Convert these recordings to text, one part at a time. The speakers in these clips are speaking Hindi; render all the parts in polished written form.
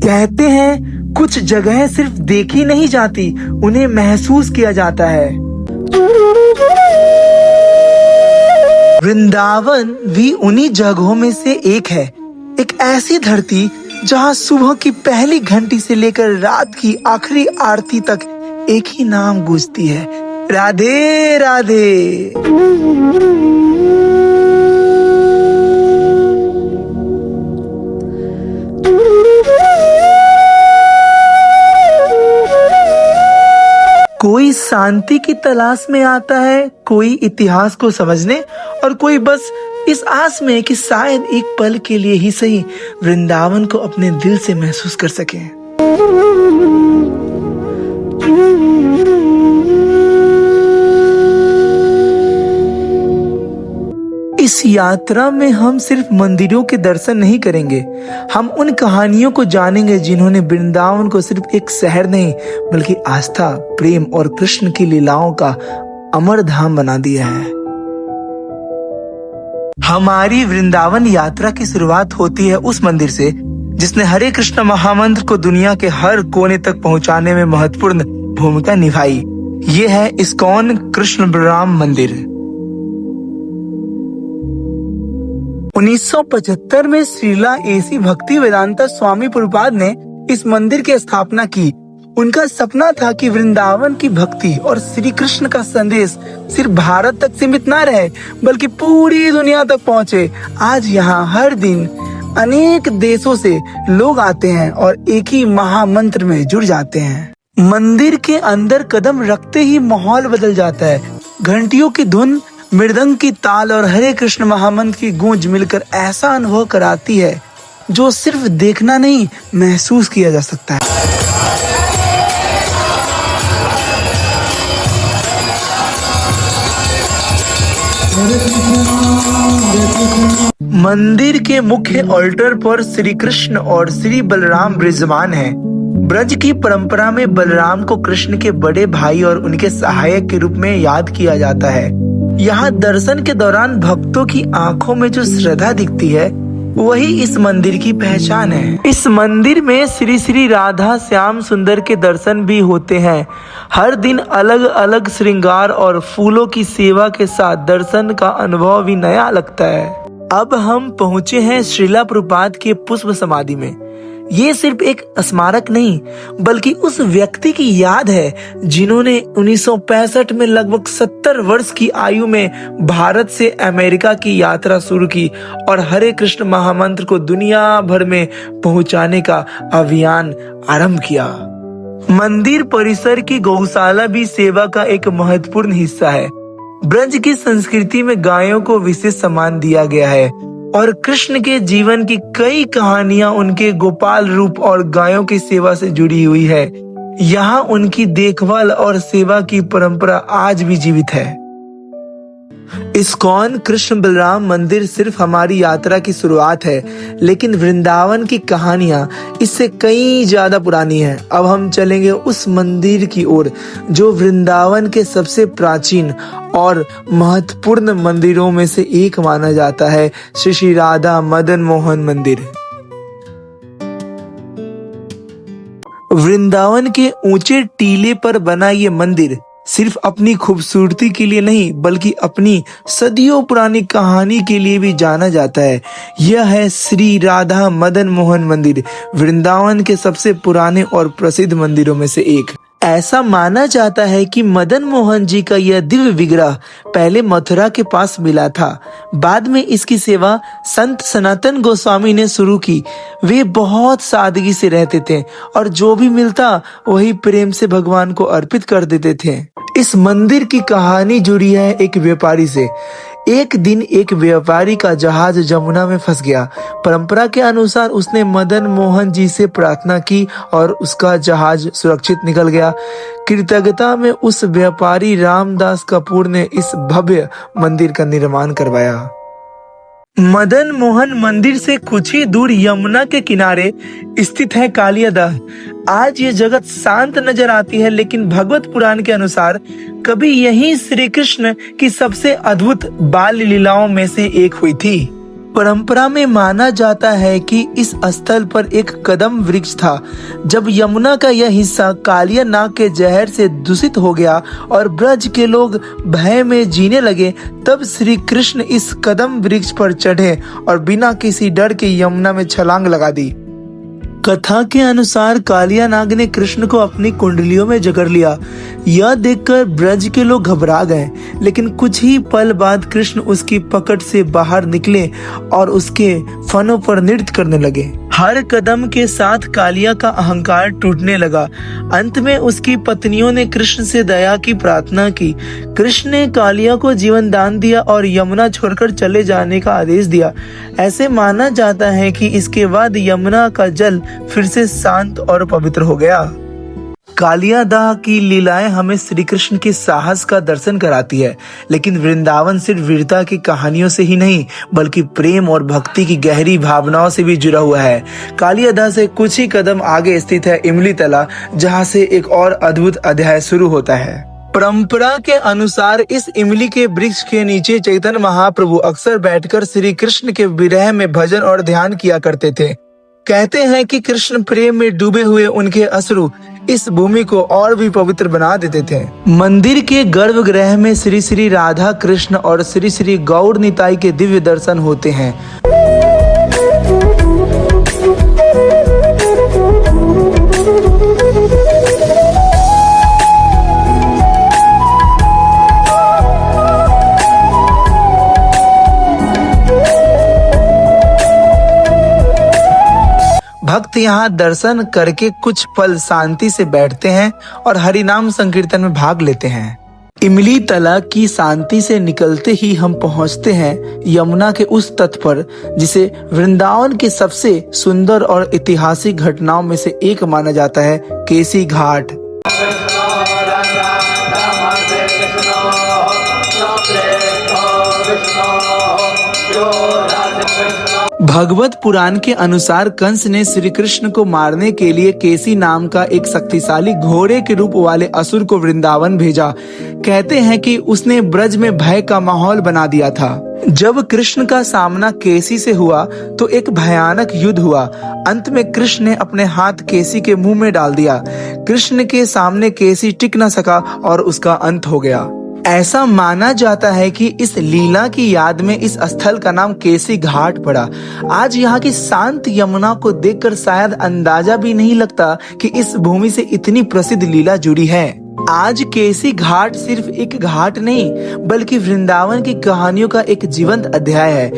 कहते हैं कुछ जगह सिर्फ देखी नहीं जाती, उन्हें महसूस किया जाता है। वृंदावन भी उन्हीं जगहों में से एक है। एक ऐसी धरती जहां सुबह की पहली घंटी से लेकर रात की आखिरी आरती तक एक ही नाम गूंजती है, राधे राधे। कोई शांति की तलाश में आता है, कोई इतिहास को समझने, और कोई बस इस आस में कि शायद एक पल के लिए ही सही वृंदावन को अपने दिल से महसूस कर सके। इस यात्रा में हम सिर्फ मंदिरों के दर्शन नहीं करेंगे, हम उन कहानियों को जानेंगे जिन्होंने वृंदावन को सिर्फ एक शहर नहीं बल्कि आस्था, प्रेम और कृष्ण की लीलाओं का अमर धाम बना दिया है। हमारी वृंदावन यात्रा की शुरुआत होती है उस मंदिर से जिसने हरे कृष्ण महामंत्र को दुनिया के हर कोने तक पहुंचाने में महत्वपूर्ण भूमिका निभाई। ये है इस्कॉन कृष्ण बलराम मंदिर। 1975 में श्रीला एसी भक्ति वेदांता स्वामी प्रभुपाद ने इस मंदिर की स्थापना की। उनका सपना था कि वृंदावन की भक्ति और श्री कृष्ण का संदेश सिर्फ भारत तक सीमित न रहे बल्कि पूरी दुनिया तक पहुंचे। आज यहाँ हर दिन अनेक देशों से लोग आते हैं और एक ही महामंत्र में जुड़ जाते हैं। मंदिर के अंदर कदम रखते ही माहौल बदल जाता है। घंटियों की धुन, मृदंग की ताल और हरे कृष्ण महामंत्र की गूंज मिलकर ऐसा अनुभव कराती है जो सिर्फ देखना नहीं महसूस किया जा सकता है। मंदिर के मुख्य ऑल्टर पर श्री कृष्ण और श्री बलराम विराजमान हैं। ब्रज की परंपरा में बलराम को कृष्ण के बड़े भाई और उनके सहायक के रूप में याद किया जाता है। यहाँ दर्शन के दौरान भक्तों की आंखों में जो श्रद्धा दिखती है वही इस मंदिर की पहचान है। इस मंदिर में श्री श्री राधा श्याम सुंदर के दर्शन भी होते हैं। हर दिन अलग अलग श्रृंगार और फूलों की सेवा के साथ दर्शन का अनुभव भी नया लगता है। अब हम पहुँचे हैं श्रीला प्रभुपाद के पुष्प समाधि में। ये सिर्फ एक स्मारक नहीं बल्कि उस व्यक्ति की याद है जिन्होंने 1965 में लगभग 70 वर्ष की आयु में भारत से अमेरिका की यात्रा शुरू की और हरे कृष्ण महामंत्र को दुनिया भर में पहुंचाने का अभियान आरंभ किया। मंदिर परिसर की गौशाला भी सेवा का एक महत्वपूर्ण हिस्सा है। ब्रज की संस्कृति में गायों को विशेष सम्मान दिया गया है और कृष्ण के जीवन की कई कहानियां उनके गोपाल रूप और गायों की सेवा से जुड़ी हुई है। यहाँ उनकी देखभाल और सेवा की परंपरा आज भी जीवित है। इस्कॉन कृष्ण बलराम मंदिर सिर्फ हमारी यात्रा की शुरुआत है, लेकिन वृंदावन की कहानियां इससे कई ज्यादा पुरानी हैं। अब हम चलेंगे उस मंदिर की ओर जो वृंदावन के सबसे प्राचीन और महत्वपूर्ण मंदिरों में से एक माना जाता है, श्री श्री राधा मदन मोहन मंदिर। वृंदावन के ऊंचे टीले पर बना ये मंदिर सिर्फ अपनी खूबसूरती के लिए नहीं बल्कि अपनी सदियों पुरानी कहानी के लिए भी जाना जाता है। यह है श्री राधा मदन मोहन मंदिर, वृंदावन के सबसे पुराने और प्रसिद्ध मंदिरों में से एक। ऐसा माना जाता है कि मदन मोहन जी का यह दिव्य विग्रह पहले मथुरा के पास मिला था। बाद में इसकी सेवा संत सनातन गोस्वामी ने शुरू की। वे बहुत सादगी से रहते थे और जो भी मिलता वही प्रेम से भगवान को अर्पित कर देते थे। इस मंदिर की कहानी जुड़ी है एक व्यापारी से। एक दिन एक व्यापारी का जहाज जमुना में फंस गया। परंपरा के अनुसार उसने मदन मोहन जी से प्रार्थना की और उसका जहाज सुरक्षित निकल गया। कृतज्ञता में उस व्यापारी रामदास कपूर ने इस भव्य मंदिर का निर्माण करवाया। मदन मोहन मंदिर से कुछ ही दूर यमुना के किनारे स्थित है कालिया दह। आज ये जगत शांत नजर आती है, लेकिन भगवत पुराण के अनुसार कभी यही श्री कृष्ण की सबसे अद्भुत बाल लीलाओं में से एक हुई थी। परंपरा में माना जाता है कि इस स्थल पर एक कदम वृक्ष था। जब यमुना का यह हिस्सा कालिया नाग के जहर से दूषित हो गया और ब्रज के लोग भय में जीने लगे, तब श्री कृष्ण इस कदम वृक्ष पर चढ़े और बिना किसी डर के यमुना में छलांग लगा दी। कथा के अनुसार कालिया नाग ने कृष्ण को अपनी कुंडलियों में जकड़ लिया। यह देखकर ब्रज के लोग घबरा गए, लेकिन कुछ ही पल बाद कृष्ण उसकी पकड़ से बाहर निकले और उसके फनों पर नृत्य करने लगे। हर कदम के साथ कालिया का अहंकार टूटने लगा। अंत में उसकी पत्नियों ने कृष्ण से दया की प्रार्थना की। कृष्ण ने कालिया को जीवन दान दिया और यमुना छोड़कर चले जाने का आदेश दिया। ऐसे माना जाता है कि इसके बाद यमुना का जल फिर से शांत और पवित्र हो गया। कालिया दाह की लीलाएं हमें श्री कृष्ण के साहस का दर्शन कराती है, लेकिन वृंदावन सिर्फ वीरता की कहानियों से ही नहीं, बल्कि प्रेम और भक्ति की गहरी भावनाओं से भी जुड़ा हुआ है। कालिया दाह से कुछ ही कदम आगे स्थित है इमली तला, जहां से एक और अद्भुत अध्याय शुरू होता है। परंपरा के अनुसार इस इमली के वृक्ष के नीचे चैतन्य महाप्रभु अक्सर बैठकर श्री कृष्ण के विरह में भजन और ध्यान किया करते थे। कहते हैं कि कृष्ण प्रेम में डूबे हुए उनके अश्रु इस भूमि को और भी पवित्र बना देते थे। मंदिर के गर्भगृह में श्री श्री राधा कृष्ण और श्री श्री गौर निताई के दिव्य दर्शन होते हैं। भक्त यहाँ दर्शन करके कुछ पल शांति से बैठते हैं और हरिनाम संकीर्तन में भाग लेते हैं। इमली तला की शांति से निकलते ही हम पहुँचते हैं यमुना के उस तट पर, जिसे वृंदावन के सबसे सुंदर और ऐतिहासिक घटनाओं में से एक माना जाता है, केसी घाट। भगवत पुराण के अनुसार कंस ने श्री कृष्ण को मारने के लिए केसी नाम का एक शक्तिशाली घोड़े के रूप वाले असुर को वृंदावन भेजा। कहते हैं कि उसने ब्रज में भय का माहौल बना दिया था। जब कृष्ण का सामना केसी से हुआ तो एक भयानक युद्ध हुआ। अंत में कृष्ण ने अपने हाथ केसी के मुंह में डाल दिया। कृष्ण के सामने केसी टिक न सका और उसका अंत हो गया। ऐसा माना जाता है कि इस लीला की याद में इस स्थल का नाम केसी घाट पड़ा। आज यहाँ की शांत यमुना को देखकर शायद अंदाजा भी नहीं लगता कि इस भूमि से इतनी प्रसिद्ध लीला जुड़ी है। आज केसी घाट सिर्फ एक घाट नहीं, बल्कि वृंदावन की कहानियों का एक जीवंत अध्याय है।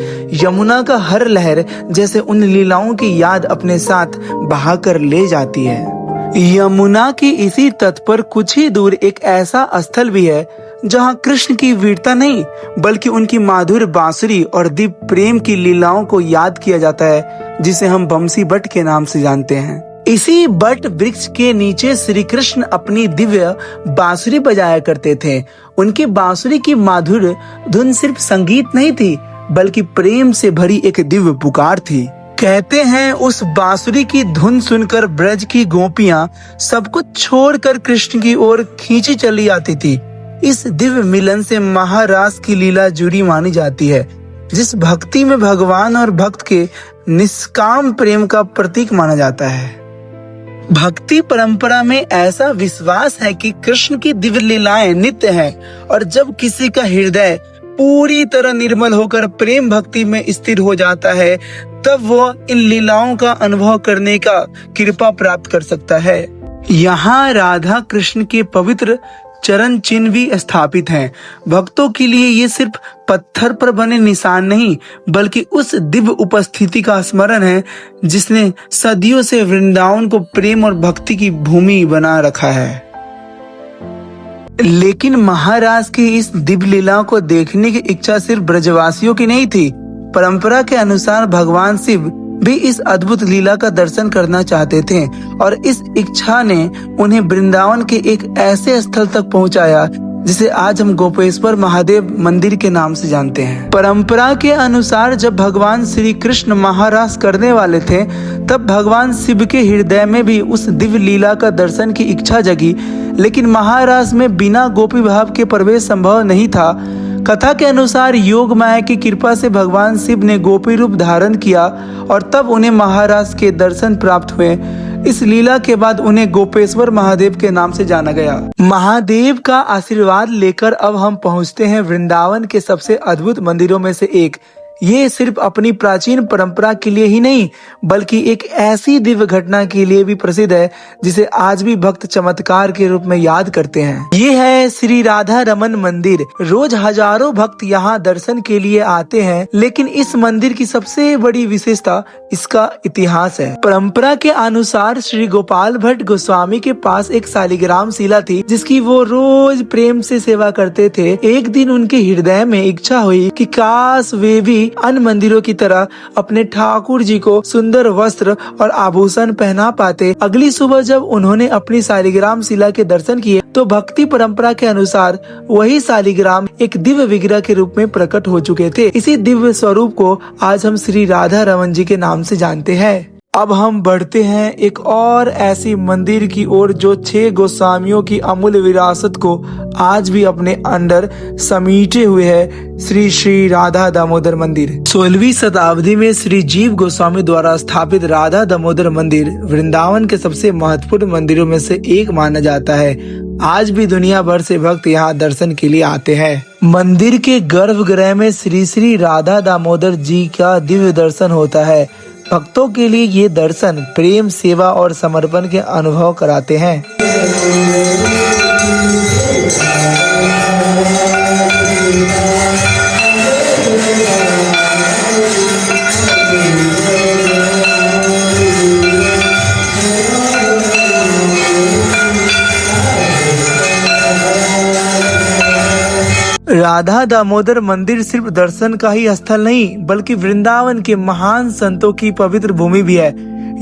यमुना का हर लहर जैसे उन लीलाओं की याद अपने साथ बहाकर ले जाती है। यमुना की इसी तट पर कुछ ही दूर एक ऐसा स्थल भी है जहाँ कृष्ण की वीरता नहीं, बल्कि उनकी माधुर बांसुरी और दिव्य प्रेम की लीलाओं को याद किया जाता है, जिसे हम बंसी बट के नाम से जानते हैं। इसी बट वृक्ष के नीचे श्री कृष्ण अपनी दिव्य बांसुरी बजाया करते थे। उनकी बांसुरी की माधुर धुन सिर्फ संगीत नहीं थी, बल्कि प्रेम से भरी एक दिव्य पुकार थी। कहते हैं उस बांसुरी की धुन सुनकर ब्रज की गोपियां सब कुछ छोड़कर कृष्ण की ओर खींची चली आती थी। इस दिव्य मिलन से महारास की लीला जुड़ी मानी जाती है, जिस भक्ति में भगवान और भक्त के निष्काम प्रेम का प्रतीक माना जाता है। भक्ति परंपरा में ऐसा विश्वास है कि कृष्ण की दिव्य लीलाएं नित्य है, और जब किसी का हृदय पूरी तरह निर्मल होकर प्रेम भक्ति में स्थिर हो जाता है, तब वो इन लीलाओं का अनुभव करने का कृपा प्राप्त कर सकता है। यहाँ राधा कृष्ण के पवित्र चरण चिन्ह भी स्थापित हैं। भक्तों के लिए ये सिर्फ पत्थर पर बने निशान नहीं, बल्कि उस दिव्य उपस्थिति का स्मरण है जिसने सदियों से वृंदावन को प्रेम और भक्ति की भूमि बना रखा है। लेकिन महाराज की इस दिव्य लीला को देखने की इच्छा सिर्फ ब्रजवासियों की नहीं थी। परंपरा के अनुसार भगवान शिव भी इस अद्भुत लीला का दर्शन करना चाहते थे, और इस इच्छा ने उन्हें वृंदावन के एक ऐसे स्थल तक पहुंचाया जिसे आज हम गोपेश्वर महादेव मंदिर के नाम से जानते हैं। परंपरा के अनुसार जब भगवान श्री कृष्ण महारास करने वाले थे तब भगवान शिव के हृदय में भी उस दिव्य लीला का दर्शन की इच्छा जगी, लेकिन महारास में बिना गोपी भाव के प्रवेश संभव नहीं था। कथा के अनुसार योग माया की कृपा से भगवान शिव ने गोपी रूप धारण किया और तब उन्हें महाराज के दर्शन प्राप्त हुए। इस लीला के बाद उन्हें गोपेश्वर महादेव के नाम से जाना गया। महादेव का आशीर्वाद लेकर अब हम पहुंचते हैं वृंदावन के सबसे अद्भुत मंदिरों में से एक। ये सिर्फ अपनी प्राचीन परंपरा के लिए ही नहीं बल्कि एक ऐसी दिव्य घटना के लिए भी प्रसिद्ध है जिसे आज भी भक्त चमत्कार के रूप में याद करते हैं। ये है श्री राधा रमन मंदिर। रोज हजारों भक्त यहाँ दर्शन के लिए आते हैं, लेकिन इस मंदिर की सबसे बड़ी विशेषता इसका इतिहास है। परंपरा के अनुसार श्री गोपाल भट्ट गोस्वामी के पास एक शालिग्राम शिला थी जिसकी वो रोज प्रेम से सेवा करते थे। एक दिन उनके हृदय में इच्छा हुई कि काश वे भी अन्य मंदिरों की तरह अपने ठाकुर जी को सुंदर वस्त्र और आभूषण पहना पाते। अगली सुबह जब उन्होंने अपनी शालिग्राम शिला के दर्शन किए तो भक्ति परंपरा के अनुसार वही शालिग्राम एक दिव्य विग्रह के रूप में प्रकट हो चुके थे। इसी दिव्य स्वरूप को आज हम श्री राधा रमन जी के नाम से जानते हैं। अब हम बढ़ते हैं एक और ऐसी मंदिर की ओर जो 6 गोस्वामियों की अमूल्य विरासत को आज भी अपने अंदर समीटे हुए है, श्री राधा दामोदर मंदिर। 16वीं शताब्दी में श्री जीव गोस्वामी द्वारा स्थापित राधा दामोदर मंदिर वृंदावन के सबसे महत्वपूर्ण मंदिरों में से एक माना जाता है। आज भी दुनिया भर से भक्त यहाँ दर्शन के लिए आते हैं। मंदिर के गर्भगृह में श्री राधा दामोदर जी का दिव्य दर्शन होता है। भक्तों के लिए ये दर्शन प्रेम, सेवा और समर्पण के अनुभव कराते हैं। राधा दामोदर मंदिर सिर्फ दर्शन का ही स्थल नहीं बल्कि वृंदावन के महान संतों की पवित्र भूमि भी है।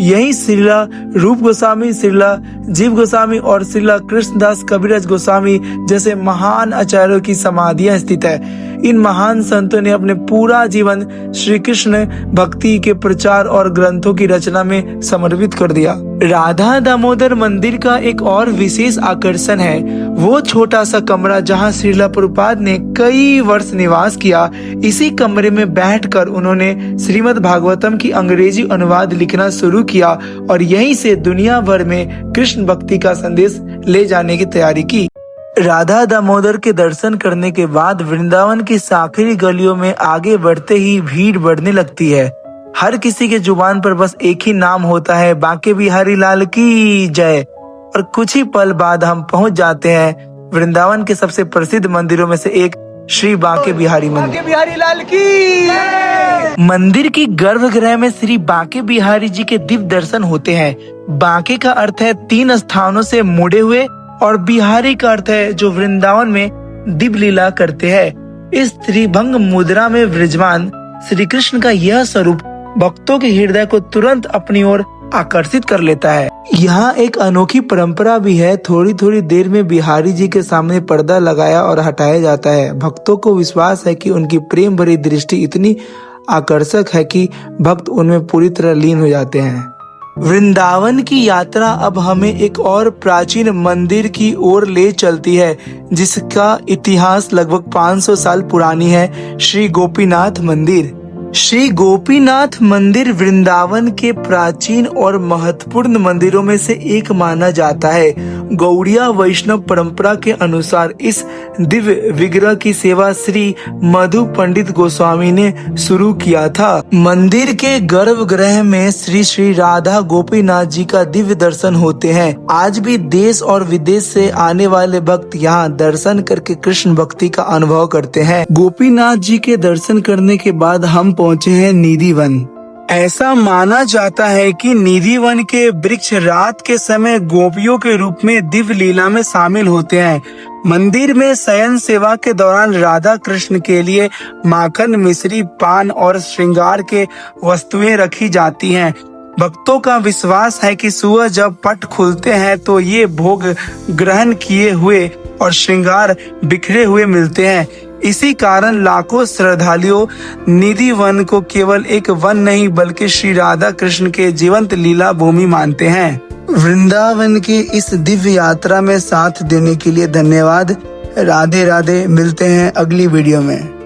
यही श्रीला रूप गोस्वामी, श्रीला जीव गोस्वामी और श्रीला कृष्णदास कविराज गोस्वामी जैसे महान आचार्यों की समाधियां स्थित है। इन महान संतों ने अपने पूरा जीवन श्री कृष्ण भक्ति के प्रचार और ग्रंथों की रचना में समर्पित कर दिया। राधा दामोदर मंदिर का एक और विशेष आकर्षण है वो छोटा सा कमरा जहां श्रीला प्रभुपाद ने कई वर्ष निवास किया। इसी कमरे में बैठकर उन्होंने श्रीमद् भागवतम की अंग्रेजी अनुवाद लिखना शुरू किया और यहीं से दुनिया भर में कृष्ण भक्ति का संदेश ले जाने की तैयारी की। राधा दामोदर के दर्शन करने के बाद वृंदावन की साखिरी गलियों में आगे बढ़ते ही भीड़ बढ़ने लगती है। हर किसी के जुबान पर बस एक ही नाम होता है, बांके बिहारी लाल की जय। और कुछ ही पल बाद हम पहुंच जाते हैं वृंदावन के सबसे प्रसिद्ध मंदिरों में से एक श्री बांके बिहारी मंदिर। बांके बिहारी लाल की मंदिर की गर्भगृह में श्री बांके बिहारी जी के दिव्य दर्शन होते हैं। बांके का अर्थ है 3 स्थानों से मुड़े हुए और बिहारी का अर्थ है जो वृंदावन में दिव्य लीला करते हैं। इस त्रिभंग मुद्रा में विराजमान श्री कृष्ण का यह स्वरूप भक्तों के हृदय को तुरंत अपनी ओर आकर्षित कर लेता है। यहाँ एक अनोखी परंपरा भी है। थोड़ी थोड़ी देर में बिहारी जी के सामने पर्दा लगाया और हटाया जाता है। भक्तों को विश्वास है कि उनकी प्रेम भरी दृष्टि इतनी आकर्षक है कि भक्त उनमें पूरी तरह लीन हो जाते हैं। वृंदावन की यात्रा अब हमें एक और प्राचीन मंदिर की ओर ले चलती है जिसका इतिहास लगभग 500 साल पुरानी है, श्री गोपीनाथ मंदिर। श्री गोपीनाथ मंदिर वृंदावन के प्राचीन और महत्वपूर्ण मंदिरों में से एक माना जाता है। गौड़िया वैष्णव परंपरा के अनुसार इस दिव्य विग्रह की सेवा श्री मधु पंडित गोस्वामी ने शुरू किया था। मंदिर के गर्भगृह में श्री राधा गोपीनाथ जी का दिव्य दर्शन होते हैं। आज भी देश और विदेश से आने वाले भक्त यहाँ दर्शन करके कृष्ण भक्ति का अनुभव करते हैं। गोपीनाथ जी के दर्शन करने के बाद हम पहुँचे हैं निधिवन। ऐसा माना जाता है कि निधिवन के वृक्ष रात के समय गोपियों के रूप में दिव्य लीला में शामिल होते हैं। मंदिर में शयन सेवा के दौरान राधा कृष्ण के लिए माखन, मिश्री, पान और श्रृंगार के वस्तुएं रखी जाती हैं। भक्तों का विश्वास है कि सुबह जब पट खुलते हैं तो ये भोग ग्रहण किए हुए और श्रृंगार बिखरे हुए मिलते हैं। इसी कारण लाखों श्रद्धालुओं निधि वन को केवल एक वन नहीं बल्कि श्री राधा कृष्ण के जीवंत लीला भूमि मानते हैं। वृंदावन की इस दिव्य यात्रा में साथ देने के लिए धन्यवाद। राधे राधे। मिलते हैं अगली वीडियो में।